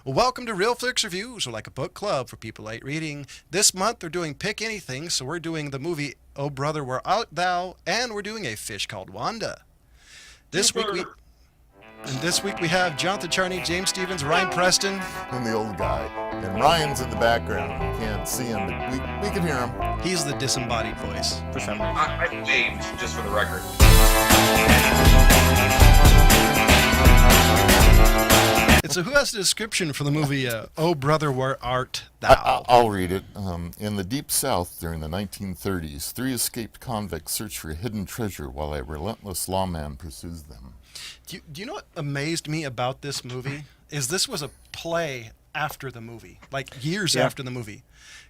Well, welcome to Real Flix Reviews, or like a book club for people like reading. This month they're doing Pick Anything, so we're doing the movie Oh Brother, Where Art Thou, and we're doing A Fish Called Wanda. This week we Super. this week we have Jonathan Charney, James Stevens, Ryan Preston. And the old guy. And Ryan's in the background. You can't see him, but we can hear him. He's the disembodied voice. For some reason. I waved, just for the record. And so who has the description for the movie Oh Brother, Where Art Thou? I'll read it. In the Deep South during the 1930s, 3 escaped convicts search for a hidden treasure while a relentless lawman pursues them. Do you know what amazed me about this movie? Is this was a play after the movie, like years after the movie.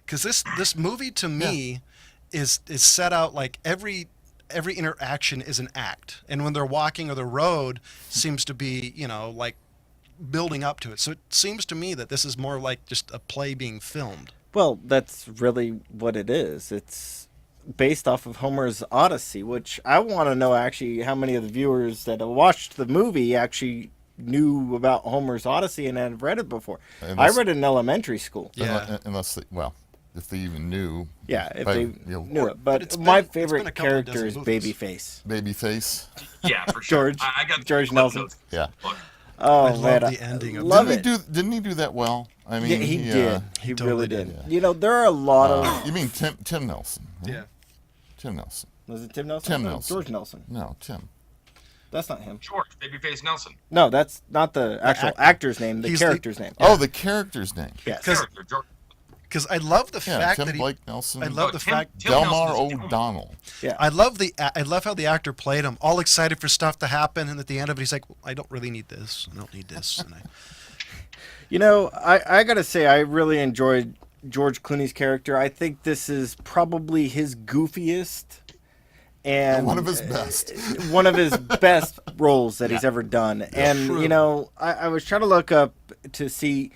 Because this movie to me is set out like every interaction is an act. And when they're walking or the road seems to be, like building up to it. So it seems to me that this is more like just a play being filmed. Well, that's really what it is. It's based off of Homer's Odyssey, which I want to know actually how many of the viewers that have watched the movie actually knew about Homer's Odyssey and had read it before. I read it in elementary school. Yeah. Unless if they even knew. Yeah, if I- they you know, knew it. But But my it's been a favorite couple of character dozen is movies. Babyface. Babyface. Yeah, for sure. George- I got George the Nelson. notes. Yeah. Look, Oh, I love man, the ending of love Didn't it. didn't he do that well? I mean, Yeah, he did. He totally really did. did. You know, there are a lot of... You mean Tim Nelson? huh? Yeah. Tim Nelson. Was it Tim Nelson? Tim No, Nelson. George Nelson. No, Tim. That's not him. George, Babyface Nelson. No, that's not the actual actor. actor's name, the He's character's name. Oh, the character's name. Yes. Character, George. Because I love the Yeah, fact Tim that he. Blake Nelson. I love the fact. Tim Delmar Nelson's Delmar. O'Donnell. Yeah. I love how the actor played him, all excited for stuff to happen, and at the end of it, he's like, well, "I don't really need this. I don't need this." And You know, I gotta say, I really enjoyed George Clooney's character. I think this is probably his goofiest and One of his best. one of his best roles that he's ever done. And True. you know, I was trying to look up to see,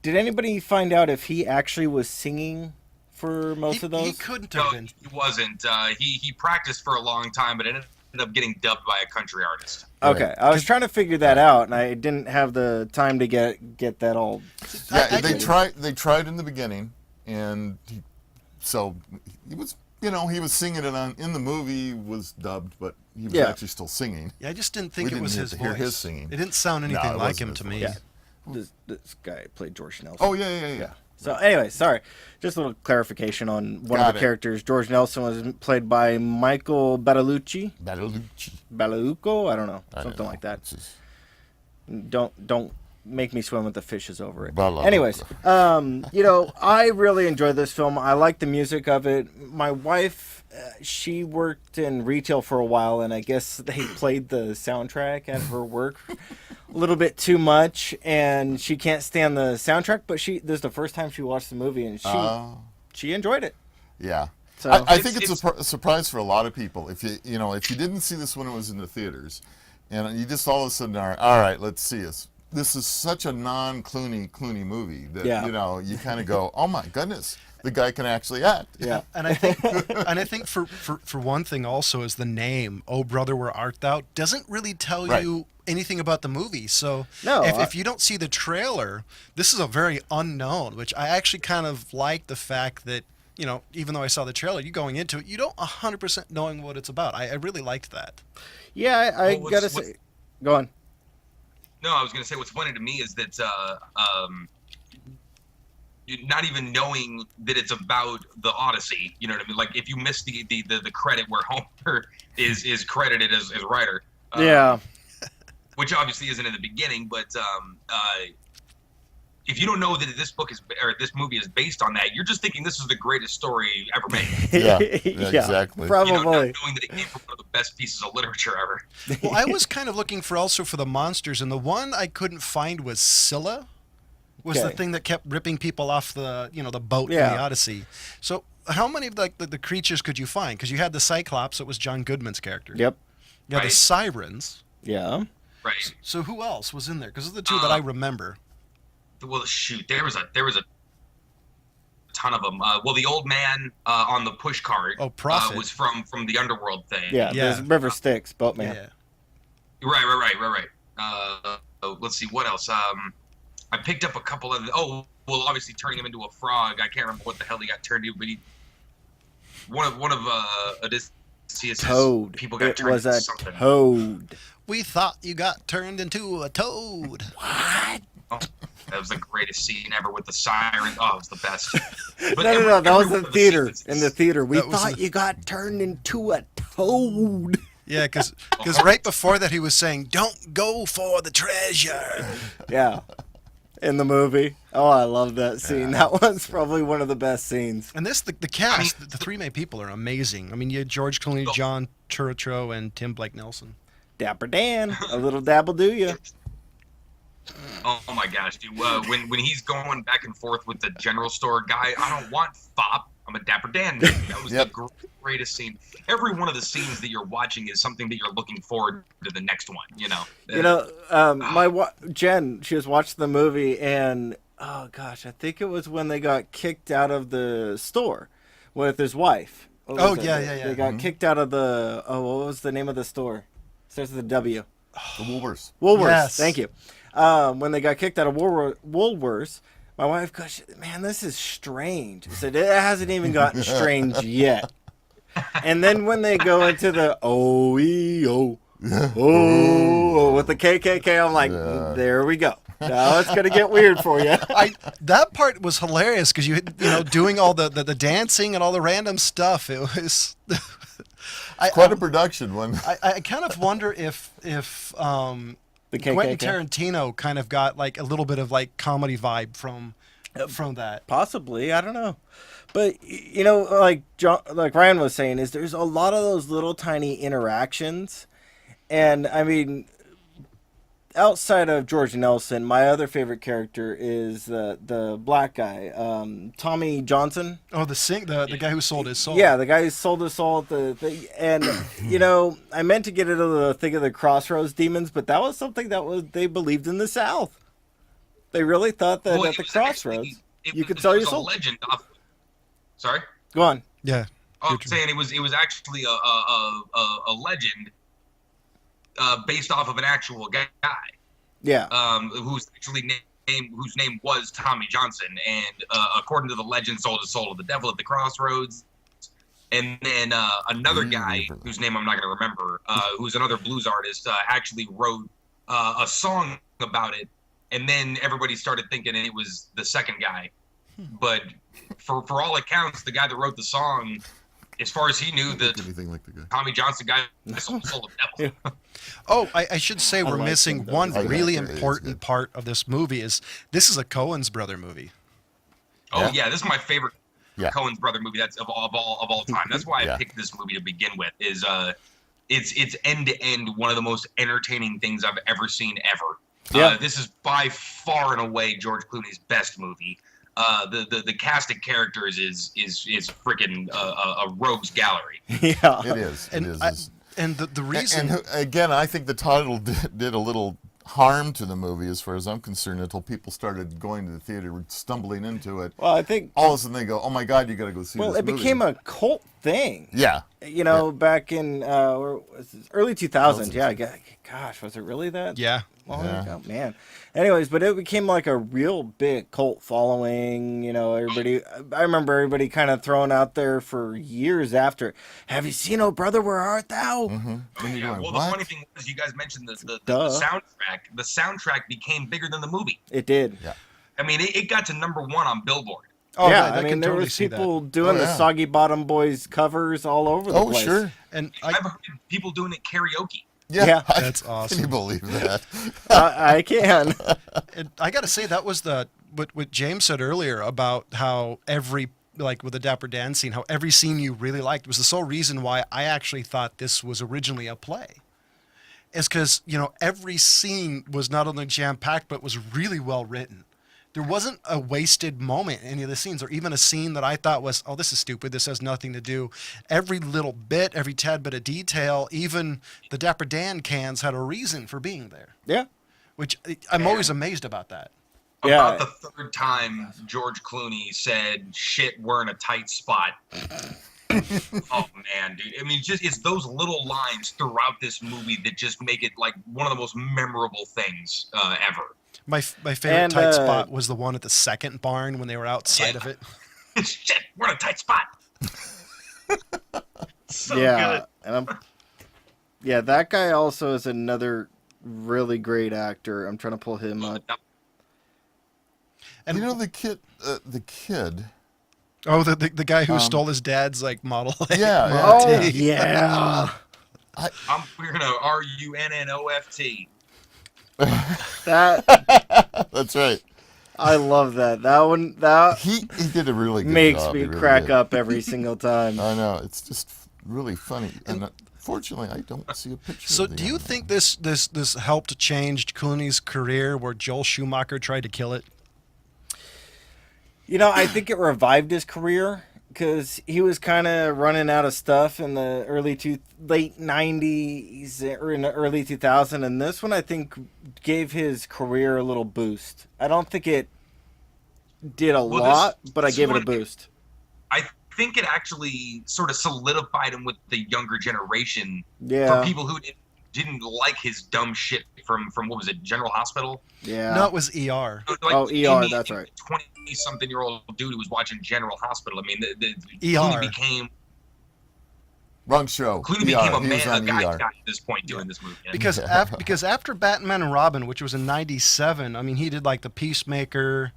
did anybody find out if he actually was singing for most of those? he couldn't have No, been. he wasn't. He practiced for a long time, but ended up getting dubbed by a country artist. Okay, Right. I was trying to figure that out, and I didn't have the time to get that all. Yeah, I they can- tried. They tried in the beginning, and so he was. He was singing it in the movie was dubbed, but he was Yeah. actually still singing. Yeah, I just didn't think We it was didn't his get to hear voice. his singing. It didn't sound No, anything it like wasn't him his to voice. me. Yeah, this guy played George Nelson. Oh yeah. Yeah. So anyway, sorry. Just a little clarification on one Got of the it. characters. George Nelson was played by Michael Battalucci. Ballalucco. I don't know, I don't something know. like that. It's just- Don't make me swim with the fishes over it. Ballalucco. Anyways, I really enjoyed this film. I like the music of it. My wife, she worked in retail for a while, and I guess they played the soundtrack at her work a little bit too much, and she can't stand the soundtrack. But this is the first time she watched the movie, and she enjoyed it. Yeah. So I think it's a surprise for a lot of people. If if you didn't see this when it was in the theaters, and you just all of a sudden are, all right, let's see this. This is such a non-Clooney movie that you kind of go, oh my goodness, the guy can actually act. yeah. And I think for one thing also is the name "Oh Brother, Where Art Thou" doesn't really tell Right. you anything about the movie. So No, if you don't see the trailer, this is a very unknown. Which I actually kind of like the fact that even though I saw the trailer, you going into it, you don't 100% knowing what it's about. I really liked that. Yeah, I Well, gotta what's- say, go on. No, I was going to say what's funny to me is that you not even knowing that it's about the Odyssey. You know what I mean? Like if you miss the credit where Homer is credited as writer. Yeah. Which obviously isn't in the beginning, but if you don't know that this movie is based on that, you're just thinking this is the greatest story ever made. Yeah, exactly. Probably. Not knowing that it came from one of the best pieces of literature ever. Well, I was kind of looking for the monsters, and the one I couldn't find was Scylla. Was the Okay. thing that kept ripping people off the the boat in Yeah. the Odyssey. So how many of the creatures could you find? Because you had the Cyclops, it was John Goodman's character. Yep. You had the Right. Sirens. Yeah. Right. So who else was in there? Because those are the two that I remember. Well, shoot, there was a ton of them. Well, the old man on the push cart Prophet. was from the underworld thing. Yeah. Yeah. There's River Styx, Boatman. Yeah. Right. Let's see what else. I picked up a couple of obviously turning him into a frog. I can't remember what the hell he got turned into, but one of Odysseus' Toad. people got It turned was into a something. toad. We thought you got turned into a toad. What? Oh, that was the greatest scene ever with the siren. Oh, it was the best. But No. That was in the theater. scenes- In the theater, we That was thought the- you got turned into a toad. Yeah, because right before that he was saying, "Don't go for the treasure." Yeah. In the movie. Oh, I love that scene. That was probably one of the best scenes. And the cast, the three main people are amazing. I mean, you had George Clooney, John Turturro, and Tim Blake Nelson. Dapper Dan, a little dabble do ya. Oh my gosh, dude! When he's going back and forth with the general store guy, I don't want fop. I'm a Dapper Dan. That was the greatest scene. Every one of the scenes that you're watching is something that you're looking forward to the next one. You know. Jen, she was watching the movie, and oh gosh, I think it was when they got kicked out of the store with his wife. Oh, yeah. They got kicked out of the. Oh, what was the name of the store? Starts with a W. The Woolworths. Woolworths. Yes. Thank you. When they got kicked out of Woolworths, my wife goes, "Man, this is strange." I said, "It hasn't even gotten strange yet." And then when they go into the OEO, with the KKK, I'm like, there we go. Now it's gonna get weird for you. That part was hilarious because you doing all the dancing and all the random stuff. It was Quite a production one. I kind of wonder if The Quentin KKK. Tarantino kind of got like a little bit of like comedy vibe from that. Possibly, I don't know. But like Ryan was saying, is there's a lot of those little tiny interactions, and I mean, outside of George Nelson, my other favorite character is the black guy, Tommy Johnson. Oh, the guy who sold his soul. Yeah, the guy who sold his soul at and I meant to get into the thing of the Crossroads demons, but that was something they believed in the South. They really thought that at the Crossroads you could sell your soul. Legend off. Sorry. Go on. Yeah. Oh, I'm saying it was actually a legend based off of an actual guy. Yeah. Whose name was Tommy Johnson, and according to the legend, sold his soul to the devil at the Crossroads. And then another guy whose name I'm not going to remember, who's another blues artist, actually wrote a song about it. And then everybody started thinking it was the second guy. But for all accounts, the guy that wrote the song, as far as he knew, the Anything like the guy. Tommy Johnson guy sold the devil. Oh, I should say we're like missing him, one though. really Oh, yeah, it is important good. part of this movie is this is a Coen's brother movie. Oh yeah, this is my favorite Yeah. Coen's brother movie. That's of all time. That's why I Yeah. picked this movie to begin with. Is it's end to end one of the most entertaining things I've ever seen ever. Yeah. This is by far and away George Clooney's best movie. The cast of characters is freaking a rogues gallery. Yeah. It is. It And is. and the reason And again, I think the title did a little harm to the movie, as far as I'm concerned, until people started going to the theater, stumbling into it. Well, I think. All of a sudden, they go, "Oh my God, you got to go see Well, this it movie." became a cult thing. Yeah. Back in early 2000s. Yeah. Gosh, was it really that? yeah. long Yeah. ago, man. Anyways, but it became like a real big cult following. Everybody. I remember everybody kind of throwing out there for years after. Have you seen "Oh Brother, Where Art Thou"? And you're Yeah, going, well, "What?" the funny thing was, you guys mentioned the Duh. soundtrack. The soundtrack became bigger than the movie. It did. Yeah. I mean, it got to #1 on Billboard. Oh, yeah, I I mean, can there totally was see people that. doing Oh, the yeah. Soggy Bottom Boys covers all over the Oh, place. sure. And I've heard people doing it karaoke. Yeah. That's Can awesome. you believe that? I can. And I got to say that was what James said earlier about how with the Dapper Dan scene, how every scene you really liked was the sole reason why I actually thought this was originally a play. Is because every scene was not only jam packed but was really well written. There wasn't a wasted moment in any of the scenes, or even a scene that I thought was, oh, this is stupid, this has nothing to do. Every little bit, every tad bit of detail, even the Dapper Dan cans had a reason for being there, Yeah. which I'm always amazed about that. Yeah. About the third time George Clooney said, "Shit, we're in a tight spot." Oh man, dude! I mean, it's those little lines throughout this movie that just make it like one of the most memorable things ever. My favorite tight spot was the one at the second barn when they were outside of it. Shit, we're in a tight spot. So yeah, good. And that guy also is another really great actor. I'm trying to pull him up. And the kid. Oh, the guy who stole his dad's like model. Yeah. Oh yeah. We're gonna RUNNOFT. That's right. I love that. That one. That he did a really good makes job. me Really crack did. up every single time. I know, it's just really funny, and fortunately, I don't see a picture. So, of the do you young think man. this helped change Clooney's career, where Joel Schumacher tried to kill it? You know, I think it revived his career because he was kind of running out of stuff in the late 90s or in the early 2000s, and this one I think gave his career a little boost. I don't think it did a lot, but I gave it a boost. I think it actually sort of solidified him with the younger generation. Yeah. For people who didn't like his dumb shit from what was it, General Hospital? Yeah. No, it was ER. Like, ER, that's right. 20-something-year-old dude who was watching General Hospital. I mean, the ER. Clooney became Wrong show? Clooney became He was a on guy ER. at this point doing this movie. Yeah. Because after Batman and Robin, which was in '97, I mean, he did like The Peacemaker.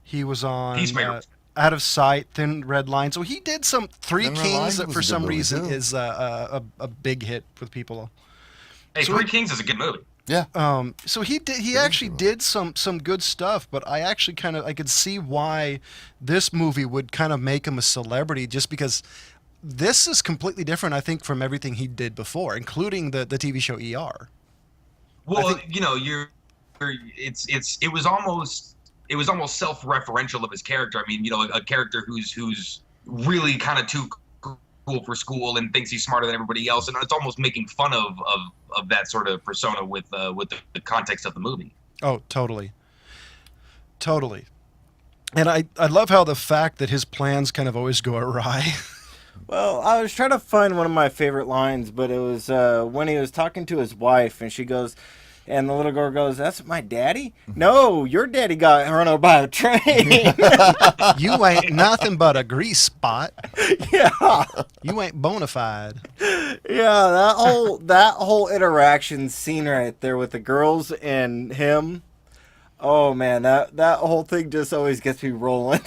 He was on Peacemaker. Out of Sight, Thin Red Line. So he did some Three Thin Red Kings Line that was for a good some movie, reason too. is a big hit with people. Hey, So Three Kings is a good movie. Yeah. So he actually did some good stuff, but I actually I could see why this movie would kind of make him a celebrity, just because this is completely different, I think, from everything he did before, including the TV show ER. Well, it was almost self-referential of his character. I mean, a character who's really kind of too cool for school and thinks he's smarter than everybody else, and it's almost making fun of that sort of persona with the context of the movie. Oh, totally. And I love how the fact that his plans kind of always go awry. Well, I was trying to find one of my favorite lines, but it was when he was talking to his wife, and she goes, and the little girl goes, "That's my daddy? No, your daddy got run over by a train." You ain't nothing but a grease spot. Yeah. You ain't bona fide. Yeah, that whole interaction scene right there with the girls and him. Oh man, that whole thing just always gets me rolling.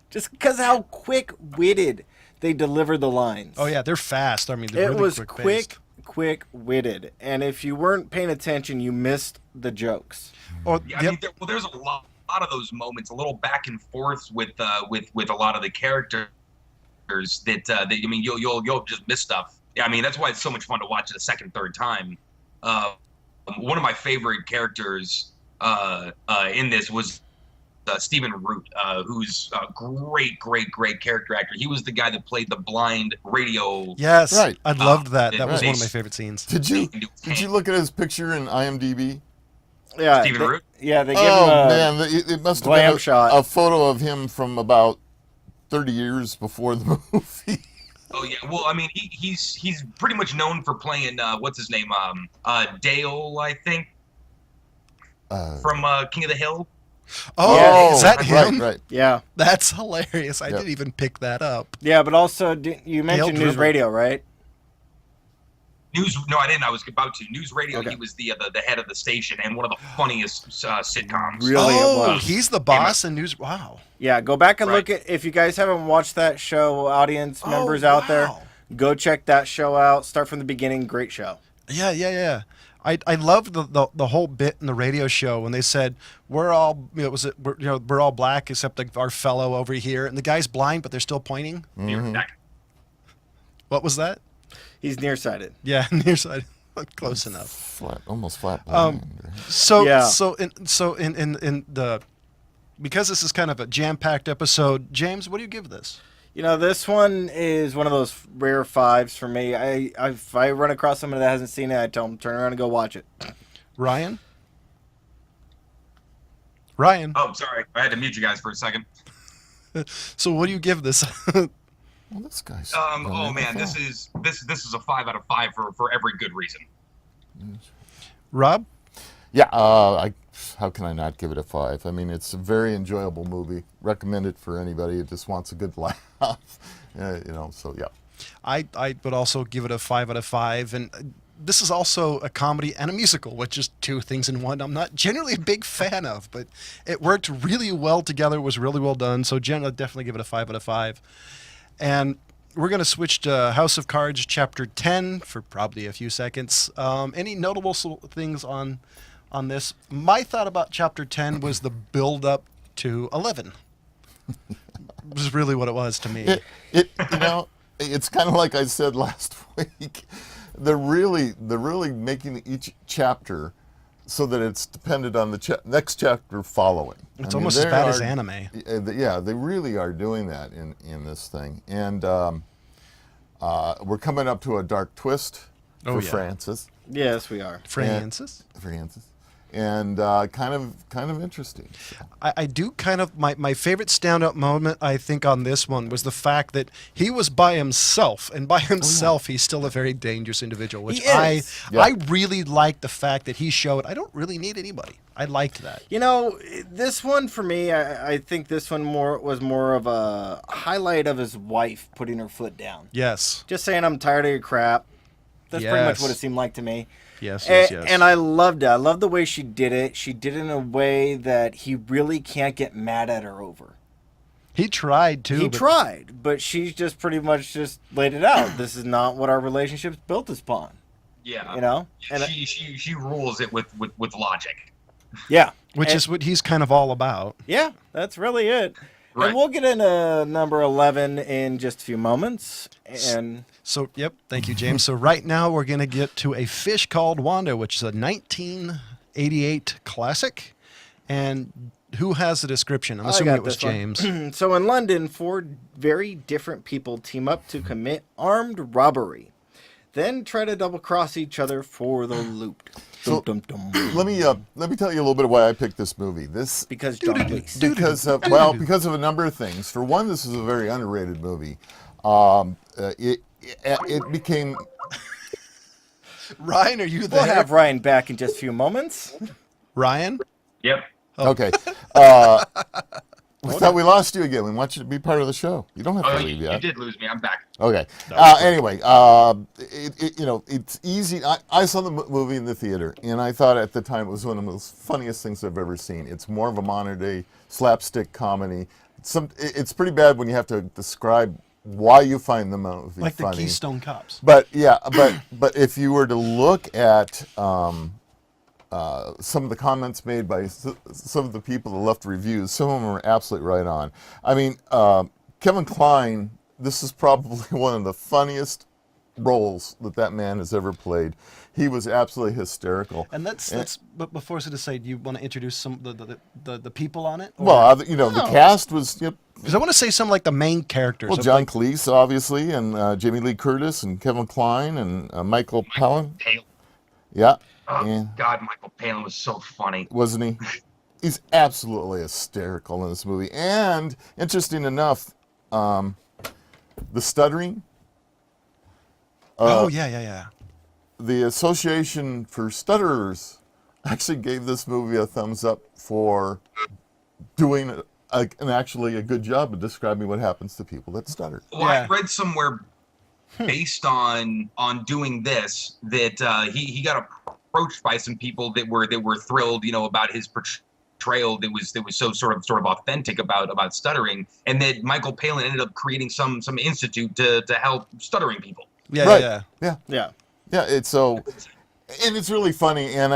Just because how quick-witted they deliver the lines. Oh yeah, they're fast. I mean, they're It really was quick-paced. quick-witted, and if you weren't paying attention, you missed the jokes. Oh, Yeah, I mean, there's a lot of those moments, a little back and forth with a lot of the characters that I mean, you'll just miss stuff. I mean, that's why it's so much fun to watch it a second, third time. One of my favorite characters in this was Stephen Root, who's a great character actor. He was the guy that played the blind radio. yes, Right. I loved that. That Right. was one of my favorite scenes. Did you look at his picture in IMDb? Yeah, Stephen Root? Yeah, they give Oh him a man, it must have glam been shot. a photo of him from about 30 years before the movie. Oh yeah, well, I mean, he's pretty much known for playing what's his name, Dale, I think, from King of the Hill. Oh, Yeah. is that him? Right. Yeah, That's hilarious. I Yep. didn't even pick that up. yeah, but also you mentioned Dale news Dribble. radio, right? No, I didn't. I was about to. News Radio. Okay. He was the head of the station and one of the funniest sitcoms. Really? it Oh, was. he's the boss in News. Wow. Yeah, go back and Right. look at, if you guys haven't watched that show, audience members out there, wow. go check that show out. Start from the beginning. Great show. Yeah. I loved the whole bit in the radio show when they said we're all we're all black except like our fellow over here, and the guy's blind but they're still pointing. What was that? He's nearsighted. Yeah, nearsighted. Close enough. Almost flat blind. Right? So Yeah. in the because this is kind of a jam-packed episode, James, what do you give this? You know, this one is one of those rare fives for me. If I run across someone that hasn't seen it, I tell them turn around and go watch it. Ryan? Oh, sorry, I had to mute you guys for a second. So what do you give this? Well, this guy's. Oh man, this is a 5 out of 5 for every good reason. Mm. Rob? Yeah, how can I not give it a 5? I mean, it's a very enjoyable movie. Recommend it for anybody who just wants a good laugh. So yeah. I would also give it a 5 out of 5. And this is also a comedy and a musical, which is two things in one I'm not generally a big fan of, but it worked really well together. It was really well done. So generally, definitely give it a 5 out of 5. And we're going to switch to House of Cards Chapter 10 for probably a few seconds. Any notable things on this? My thought about Chapter 10 was the build-up to 11. It was really what it was to me. It's kind of like I said last week. They're really making each chapter so that it's dependent on the next chapter following. It's almost as bad as anime. Yeah, they really are doing that in this thing. And we're coming up to a dark twist for Francis. Yes, we are. Francis. And kind of interesting. I do kind of my favorite stand-up moment I think on this one was the fact that he was by himself, and by himself he's still a very dangerous individual, which I really like the fact that he showed I don't really need anybody. I liked that. This one for me, I think this one was more of a highlight of his wife putting her foot down. Yes. Just saying I'm tired of your crap. That's pretty much what it seemed like to me. Yes. And I loved it. I love the way she did it. She did it in a way that he really can't get mad at her over. He tried to. He tried, but she just pretty much just laid it out. This is not what our relationship's built upon. Yeah. And she rules it with logic. Yeah. Which is what he's kind of all about. Yeah, that's really it. Right. And we'll get into number 11 in just a few moments. And so, thank you, James. So right now we're going to get to A Fish Called Wanda, which is a 1988 classic. And who has the description? I'm assuming it was James. So in London, 4 very different people team up to commit armed robbery, then try to double-cross each other for the loot. So let me tell you a little bit of why I picked this movie. Because John Cleese. Because of a number of things. For one, this is a very underrated movie. It became. Ryan, are you there? We'll have Ryan back in just a few moments. Ryan? Yep. Okay. We thought we lost you again. We want you to be part of the show. You don't have to leave yet. You did lose me. I'm back. Okay. Anyway, it's easy. I saw the movie in the theater, and I thought at the time it was one of the most funniest things I've ever seen. It's more of a modern-day slapstick comedy. It's pretty bad when you have to describe why you find the movie funny. Like the Keystone Cops. But if you were to look at some of the comments made by some of the people that left reviews, some of them are absolutely right on. I mean, Kevin Kline, this is probably one of the funniest roles that man has ever played. He was absolutely hysterical. And but before I say, do you want to introduce some the people on it? Or? Well, the cast was. Because I want to say some like the main characters. Well, John Cleese, obviously, and Jamie Lee Curtis, and Kevin Kline, and Michael Palin. Yeah. Oh, God, Michael Palin was so funny. Wasn't he? He's absolutely hysterical in this movie. And, interesting enough, the stuttering. Yeah. The Association for Stutterers actually gave this movie a thumbs up for doing actually a good job of describing what happens to people that stutter. Well, I read somewhere based on doing this that he got approached by some people that were thrilled, about his portrayal that was so sort of authentic about stuttering, and that Michael Palin ended up creating some institute to help stuttering people. Yeah. It's so, and it's really funny, and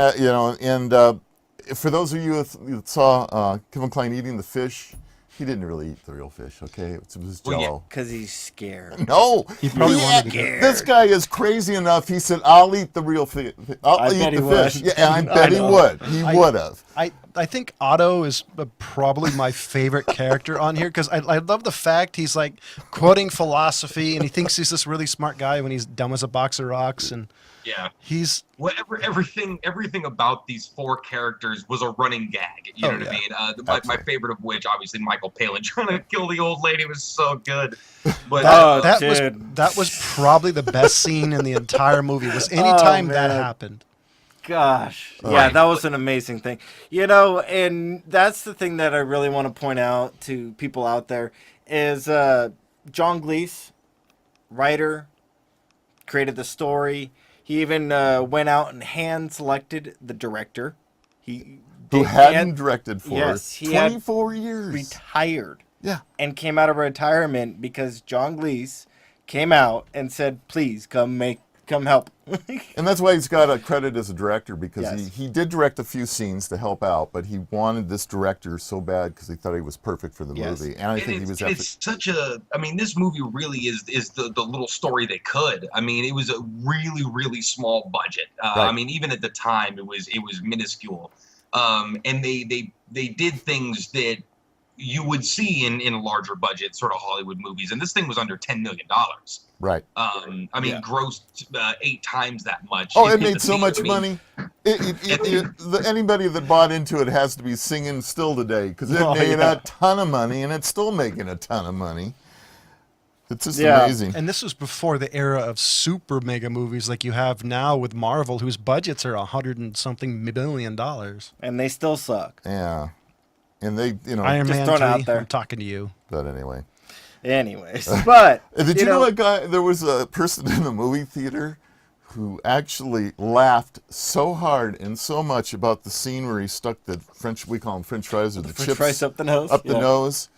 for those of you that saw Kevin Kline eating the fish. He didn't really eat the real fish, okay? It was Jello. Because he's scared. No, he probably wanted to. This guy is crazy enough. He said, "I'll eat the real fish. I'll eat the fish." Yeah, and I bet he would. He would have. I think Otto is probably my favorite character on here because I love the fact he's like quoting philosophy and he thinks he's this really smart guy when he's dumb as a box of rocks and. Yeah, he's everything about these 4 characters was a running gag. You know what I mean? My favorite of which, obviously, Michael Palin trying to kill the old lady was so good. But that was probably the best scene in the entire movie. Was anytime that happened. gosh. Yeah, Right. that was an amazing thing. You know, and that's the thing that I really want to point out to people out there is John Cleese, writer, created the story. He even went out and hand-selected the director. Who hadn't directed for he had 24 years. retired. Yeah. And came out of retirement because John Cleese came out and said, please come help. And that's why he's got a credit as a director, because Yes. he did direct a few scenes to help out, but he wanted this director so bad because he thought he was perfect for the Yes. movie. And I think he was it's such a, I mean, this movie really is the little story they could. I mean, it was a really, really small budget. Right. I mean, even at the time, it was minuscule. And they did things that you would see in larger budget sort of Hollywood movies, and this thing was under $10 million. right. I mean, grossed 8 times that much. Oh, it in made the so theater. much I mean, money. Anybody that bought into it has to be singing still today, because it Oh, made yeah. a ton of money, and it's still making a ton of money. It's just Yeah. amazing. And this was before the era of super mega movies like you have now with Marvel, whose budgets are $100 and something million. And they still suck. Yeah. And they, Iron Just Man throwing 3, it out there. I'm talking to you. but anyway. Anyways, but Did you know that guy? There was a person in the movie theater who actually laughed so hard and so much about the scene where he stuck the we call them French fries, or the French chips fries up the nose? up the Yeah. nose,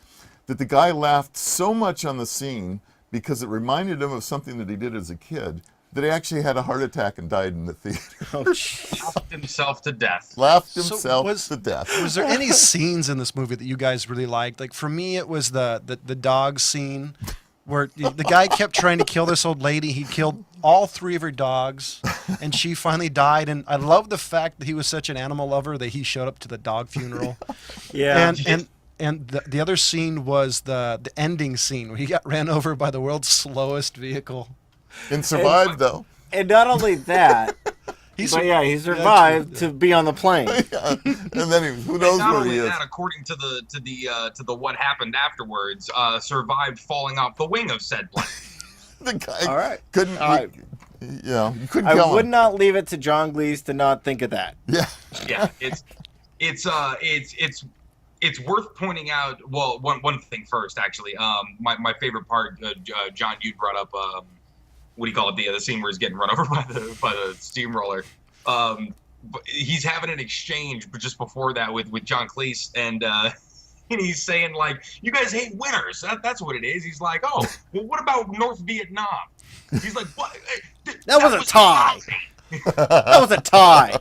that the guy laughed so much on the scene because it reminded him of something that he did as a kid, that he actually had a heart attack and died in the theater. Oh, jeez. laughed himself to death. Laughed So himself to death. Was there any scenes in this movie that you guys really liked? Like for me, it was the dog scene where the guy kept trying to kill this old lady. He killed all 3 of her dogs, and she finally died. And I love the fact that he was such an animal lover that he showed up to the dog funeral. Yeah. And the other scene was the ending scene where he got ran over by the world's slowest vehicle. And survived, though. And not only that, he survived to be on the plane. Yeah. And then who knows Not where he only is. that, according to the what happened afterwards, survived falling off the wing of said plane. The guy All right. couldn't, you couldn't I kill would him. not leave it to John Cleese to not think of that. Yeah. Yeah, it's worth pointing out. Well, one thing first, actually. My favorite part, John, you brought up. What do you call it? The scene where he's getting run over by the steamroller. But he's having an exchange, but just before that with John Cleese, and he's saying like, "You guys hate winners." That's what it is. He's like, "Oh, well, what about North Vietnam?" He's like, "What? That was a tie." lousy." That was a tie.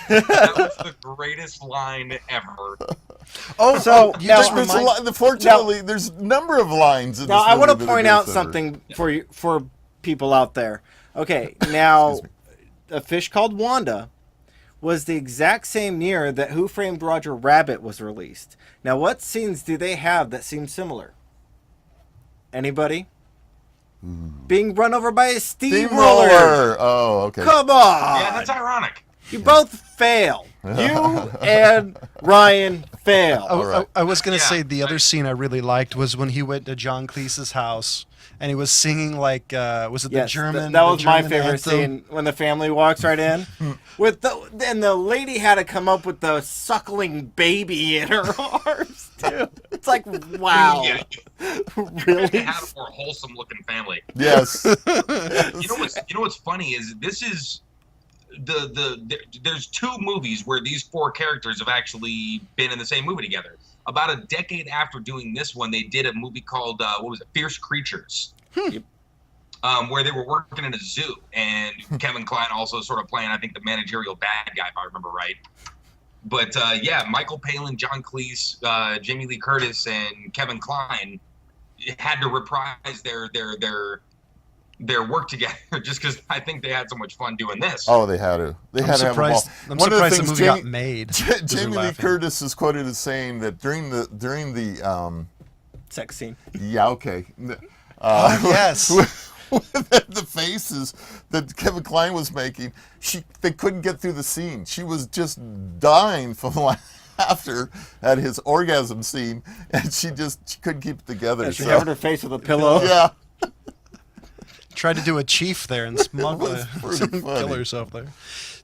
That was the greatest line ever. Oh, So, you now- just There's a remind- lot, fortunately, there's a number of lines in Now, this I want movie to that are point out good something for people out there. Okay, now, A Fish Called Wanda was the exact same year that Who Framed Roger Rabbit was released. Now, what scenes do they have that seem similar? Anybody? Being run over by a steamroller. Steamroller. Oh, okay. Come on. Yeah, that's ironic. You both fail. You and Ryan fail. I was going to Yeah. say the other scene I really liked was when he went to John Cleese's house and he was singing like, was it the Yes, German? that the was my German favorite anthem? scene when the family walks right in. And the lady had to come up with the suckling baby in her arms too. It's like, wow. Yeah, Really? they had a more wholesome looking family. Yes. You know what's funny is this is there's 2 movies where these 4 characters have actually been in the same movie together. About a decade after doing this one, they did a movie called Fierce Creatures, where they were working in a zoo, and Kevin Kline also sort of playing, I think, the managerial bad guy, if I remember right. But yeah, Michael Palin, John Cleese, Jamie Lee Curtis, and Kevin Kline had to reprise their work together just because I think they had so much fun doing this. Oh, they had to. They had to have a ball. I'm One of the surprised the things movie got made. 'cause they're Jamie Lee laughing. Curtis is quoted as saying that during the Sex scene. yeah, okay. Oh, yes. The faces that Kevin Kline was making, they couldn't get through the scene. She was just dying from laughter at his orgasm scene, and she couldn't keep it together. And she so- covered her face with a pillow. yeah. Tried to do a chief there and smuggle It was pretty funny. kill herself there.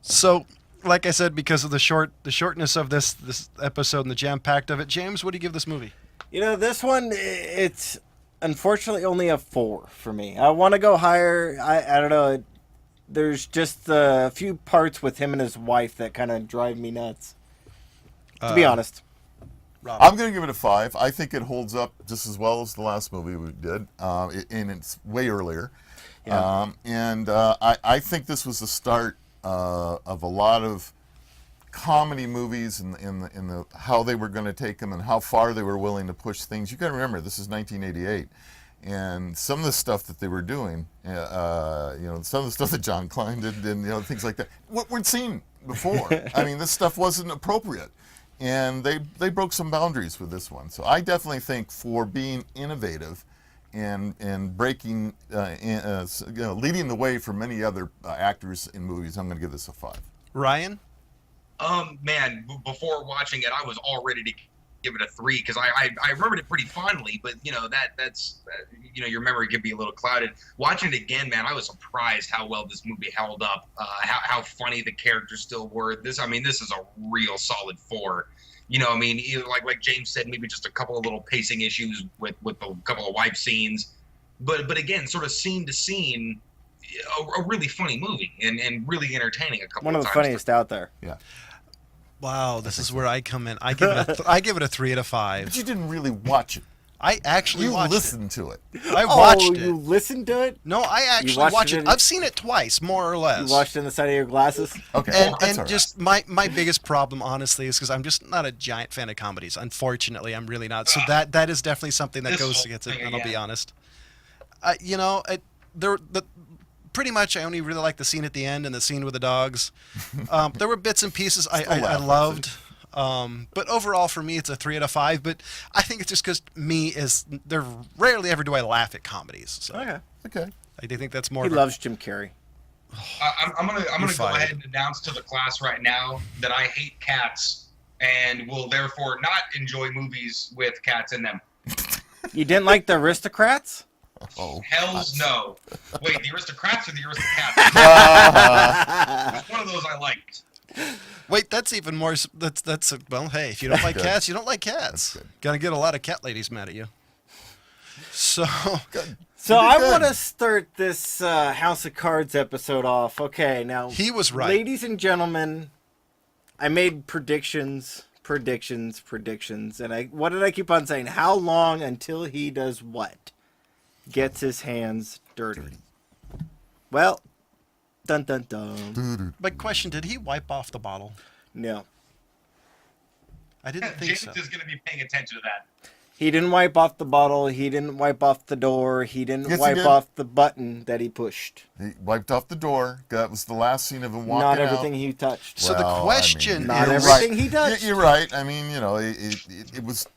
So like I said, because of the shortness of this episode and the jam packed of it. James, what do you give this movie? You know, this one, it's unfortunately only a 4 for me. I want to go higher. I don't know. There's just a few parts with him and his wife that kind of drive me nuts. To be honest. Robert. I'm going to give it a 5. I think it holds up just as well as the last movie we did, and it's way earlier. Yeah. I think this was the start of a lot of comedy movies in the how they were going to take them and how far they were willing to push things. You got to remember, this is 1988, and some of the stuff that they were doing, some of the stuff that John Klein did, and things like that, weren't seen before. I mean, this stuff wasn't appropriate, and they broke some boundaries with this one. So I definitely think for being innovative and breaking, leading the way for many other actors in movies, I'm going to give this a 5. Ryan? Man, before watching it, I was all ready to give it a 3 because I remembered it pretty fondly, but that's your memory could be a little clouded. Watching it again, man, I was surprised how well this movie held up, how funny the characters still were. This is a real solid 4. Like James said, maybe just a couple of little pacing issues with a couple of wife scenes, but again, sort of scene to scene, a really funny movie and really entertaining. One of the funniest out there. Yeah. Wow, this is where I come in. I give it a 3 out of 5. But you didn't really watch it. I actually watched listened to it. I watched it. You listened to it? No, I actually watched it. I've seen it twice, more or less. You watched it in the side of your glasses? Okay. And just my biggest problem, honestly, is because I'm just not a giant fan of comedies. Unfortunately, I'm really not. So that is definitely something that goes against it, and I'll be honest. Pretty much, I only really like the scene at the end and the scene with the dogs. There were bits and pieces I loved. But overall, for me, it's a 3 out of 5. But I think it's just because rarely ever do I laugh at comedies. So Okay. I do think that's more. He loves Jim Carrey. I'm gonna go ahead and announce to the class right now that I hate cats and will therefore not enjoy movies with cats in them. You didn't like the Aristocrats? Oh. Hell's no. Wait, the Aristocrats or the Aristocats? Which one of those I liked? Wait, that's even more. Well, hey, if you don't like cats, you don't like cats. Gonna get a lot of cat ladies mad at you. So. Good. So I want to start this House of Cards episode off. Okay, now he was right, ladies and gentlemen. I made predictions, and what did I keep on saying? How long until he does what? Gets his hands dirty. Well, dun dun dun. My question: did he wipe off the bottle? No. I didn't think James so. is going to be paying attention to that. He didn't wipe off the bottle. He didn't wipe off the door. He didn't wipe off the button that he pushed. He wiped off the door. That was the last scene of him walking out. Not everything he touched. So the question not is, everything he touched. You're right. I mean, it was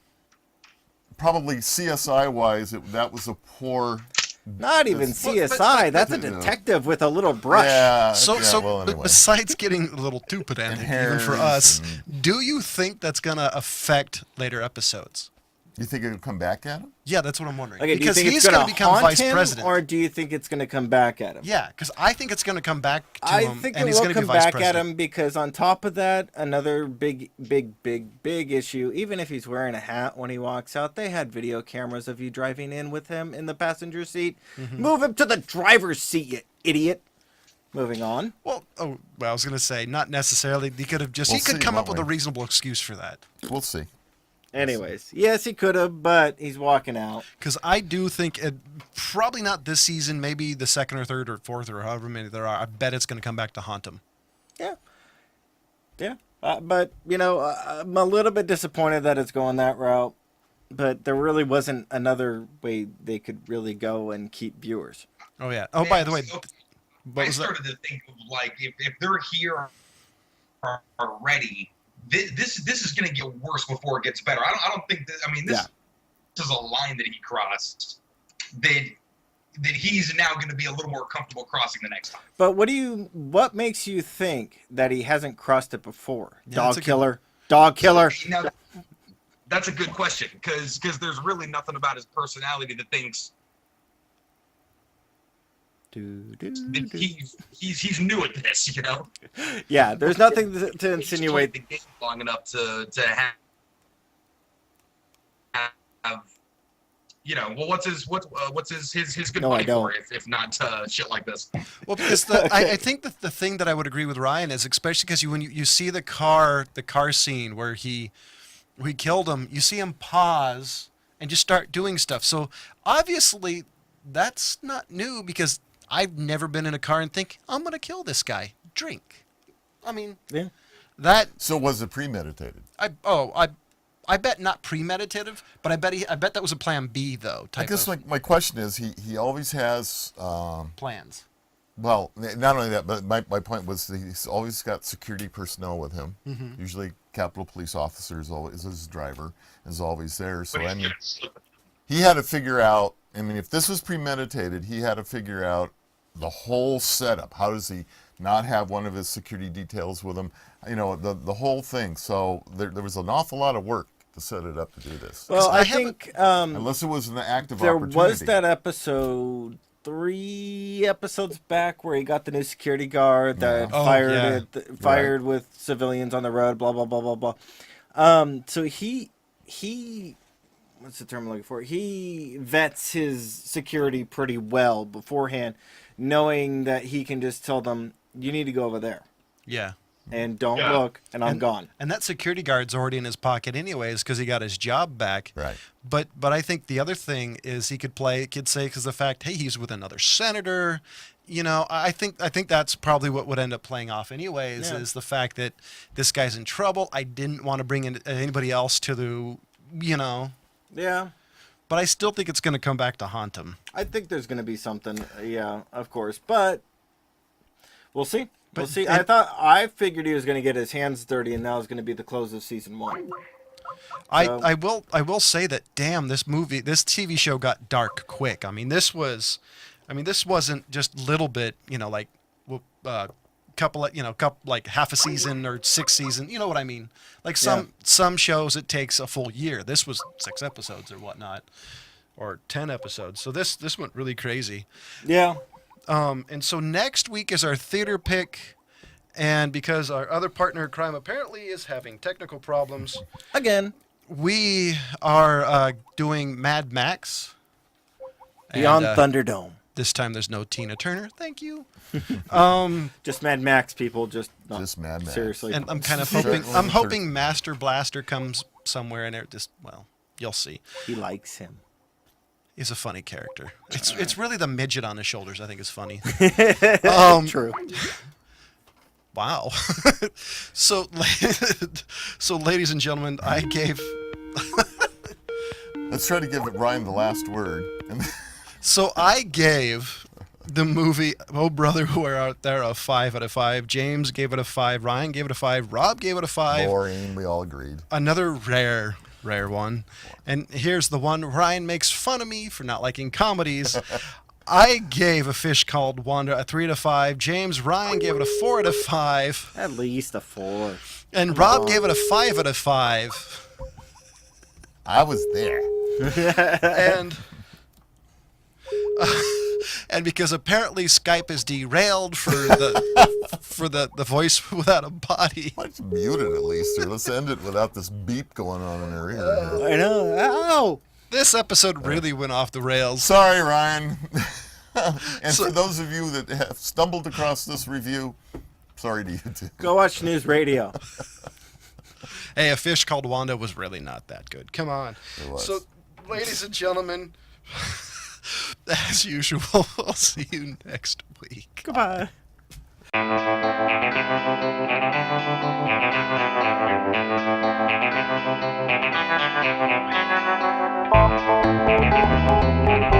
probably CSI wise. That was a poor. Not even CSI. That's a detective with a little brush. Yeah. But anyway. besides getting a little too pedantic, even for us, do you think that's gonna affect later episodes? You think it'll come back at him? Yeah, that's what I'm wondering. Okay, because do you think he's it's going to become vice him, president, or do you think it's going to come back at him? Yeah, because I think it's going to come back to I him, think and it he's will going to be come vice back president. at him because on top of that, another big issue. Even if he's wearing a hat when he walks out, they had video cameras of you driving in with him in the passenger seat. Mm-hmm. Move him to the driver's seat, you idiot. Moving on. Well, I was going to say not necessarily. He could have he could come up with a reasonable excuse for that. We'll see. Anyways, yes, he could have, but he's walking out. Because I do think probably not this season, maybe the second or third or fourth or however many there are. I bet it's going to come back to haunt him. Yeah. But, I'm a little bit disappointed that it's going that route. But there really wasn't another way they could really go and keep viewers. Oh, yeah. Oh, by the way, I started to think of, if they're here already, this is going to get worse before it gets better. I don't think that. I mean, this is a line that he crossed that he's now going to be a little more comfortable crossing the next time. But what makes you think that he hasn't crossed it before? Yeah, Dog killer. Now, that's a good question because there's really nothing about his personality that thinks. He's new at this, you know. Yeah, there's nothing to He's played insinuate. the game long enough to have you know. Well, what's his good No, I money for don't. if not shit like this? Well, because I think that the thing that I would agree with Ryan is, especially because when you see the car scene where he killed him, you see him pause and just start doing stuff. So obviously that's not new, because I've never been in a car and think, I'm going to kill this guy. Drink. I mean, Yeah. that So was it premeditated? I bet not premeditative, but I bet that was a plan B though. I guess my question is, he always has plans. well, not only that, but my point was that he's always got security personnel with him. Mm-hmm. Usually, Capitol Police officer is always his driver, is always there. So But I he's mean, gonna slip it. he had to figure out. I mean, if this was premeditated, he had to figure out the whole setup. How does he not have one of his security details with him? You know, the whole thing. So there was an awful lot of work to set it up to do this. Well, I I haven't- think Unless it was an act of there opportunity. was that episode 3 episodes back where he got the new security guard that Oh, fired yeah. fired with civilians on the road, blah blah blah blah blah. So he what's the term I'm looking for? He vets his security pretty well beforehand, knowing that he can just tell them, you need to go over there Yeah. and don't Yeah. look, and I'm gone. And that security guard's already in his pocket anyways, because he got his job back. Right. But I think the other thing is he could say, because the fact, hey, he's with another senator. You know, I think that's probably what would end up playing off anyways, Yeah. is the fact that this guy's in trouble. I didn't want to bring in anybody else to the, you know. Yeah. But I still think it's going to come back to haunt him. I think there's going to be something, yeah, of course, but we'll see. We'll But see. it- I figured he was going to get his hands dirty, and that was going to be the close of season 1. So- I will say that, damn, this TV show got dark quick. I mean, this wasn't just little bit, you know, like couple like half a season or 6 season, you know what I mean? Like some shows it takes a full year. This was 6 episodes or whatnot, or 10 episodes. So this went really crazy. Yeah. And so next week is our theater pick, and because our other partner in crime apparently is having technical problems, Again, we are doing Mad Max. Beyond And, Thunderdome. this time there's no Tina Turner. Thank you. Just Mad Max, people. Just Mad Max. Seriously. And I'm kind of Certainly hoping Master Blaster comes somewhere in there. Just, well, you'll see. He likes him. He's a funny character. It's really the midget on his shoulders I think is funny. True. Wow. So ladies and gentlemen, I gave Let's try to give Ryan the last word. the movie Oh Brother Who Are Out There a 5 out of 5. James gave it a 5. Ryan gave it a 5. Rob gave it a 5. Boring. We all agreed. Another rare one. And here's the one. Ryan makes fun of me for not liking comedies. I gave A Fish Called Wanda a 3 out of 5. James Ryan gave it a 4 out of 5. At least a 4. And Rob gave it a 5 out of 5. I was there. And and because apparently Skype is derailed for the voice without a body. Let's mute it at least, or let's end it without this beep going on in our ear. I know. Ow! This episode really went off the rails. Sorry, Ryan. And for those of you that have stumbled across this review, sorry to you too. Go watch News Radio. Hey, A Fish Called Wanda was really not that good. Come on. It was. So, ladies and gentlemen, as usual, I'll see you next week. Goodbye. Thank you.